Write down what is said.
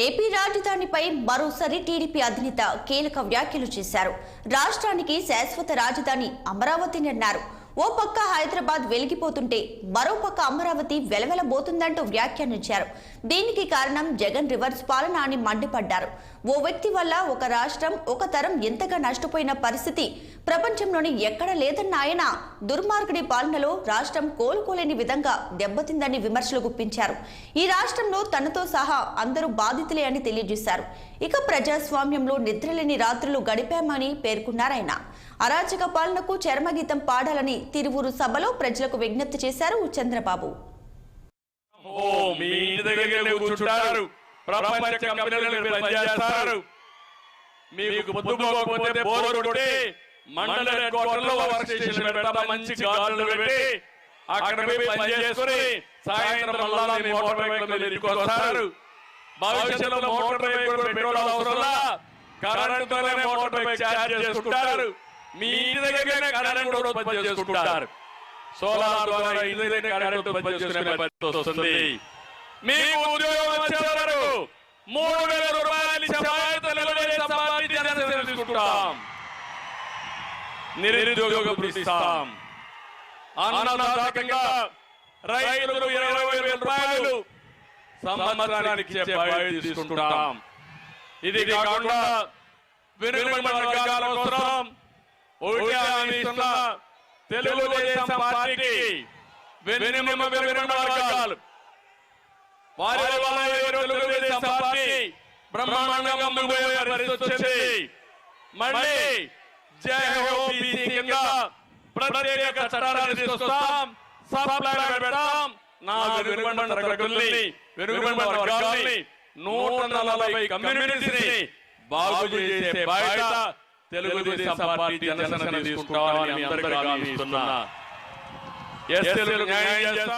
AP రాజధానిపై మరోసారి TDP అధినేత కీలక వ్యాఖ్యలు చేశారు. రాష్ట్రానికి శాశ్వత రాజధాని అమరావతిని అన్నారు. ఓ పక్క హైదరాబాద్ వెలిగిపోతుంటే మరో పక్క అమరావతి వెలవెలబోతుందంటూ వ్యాఖ్యానించారు. దీనికి కారణం జగన్ రివర్స్ పాలన అని మండిపడ్డారు. ఓ వ్యక్తి వల్ల ఒక రాష్ట్రం ఒక తరం ఎంతగా నష్టపోయిన పరిస్థితి ప్రపంచంలోని ఎక్కడ లేదన్న ఆయన దుర్మార్గుడి పాలనలో రాష్ట్రం కోలుకోలేని విధంగా దెబ్బతిందని విమర్శలు గుప్పించారు. ఈ రాష్ట్రంలో తనతో సహా అందరూ బాధితులే అని తెలియజేశారు. ఇక ప్రజాస్వామ్యంలో నిద్రలేని రాత్రులు గడిపామని పేర్కొన్నారాయన. అరాచక పాలనకు చర్మగీతం పాడాలని తిరువురు సభలో ప్రజలకు విజ్ఞప్తి చేశారు చంద్రబాబు. మీ ఇంటి దగ్గరనే కరెంట్ ఉత్పత్తి చేసుకుంటారు. సోలార్ ద్వారా ఇంటి దగ్గర కరెంట్ ఉత్పత్తి చేసుకునే పరిస్థితి వస్తుంది. మీకు ఉద్యోగం వచ్చేవారు 3,000 రూపాయలు తీసుకుంటాం. నిరుద్యోగ ఇస్తాం. అన్నదాతకంగా రైతులకు 20,000 రూపాయలు సంవత్సరానికి తీసుకుంటాం. ఇది కాకుండా వెనుకబడిన వర్గాల కోసం తెలుగుదేశం పార్టీ వెనుకబడిన వర్గాలు వారి తెలుగుదేశం పార్టీ బ్రహ్మాండంగా ముందుకు పరిస్థితి వచ్చింది. మళ్ళీ జై హో బీసీ కింద ప్రత్యేక చట్టాలను తీసుకొస్తాం, సప్లై పెడతాం. నా వెనుకబడిన వర్గాల్ని 140 కమ్యూనిటీని బాగు చేసే బాధ్యత తెలుగుదేశం పార్టీ జనసేన తీసుకుంటామని అందరికీ హామీ ఇస్తున్నా.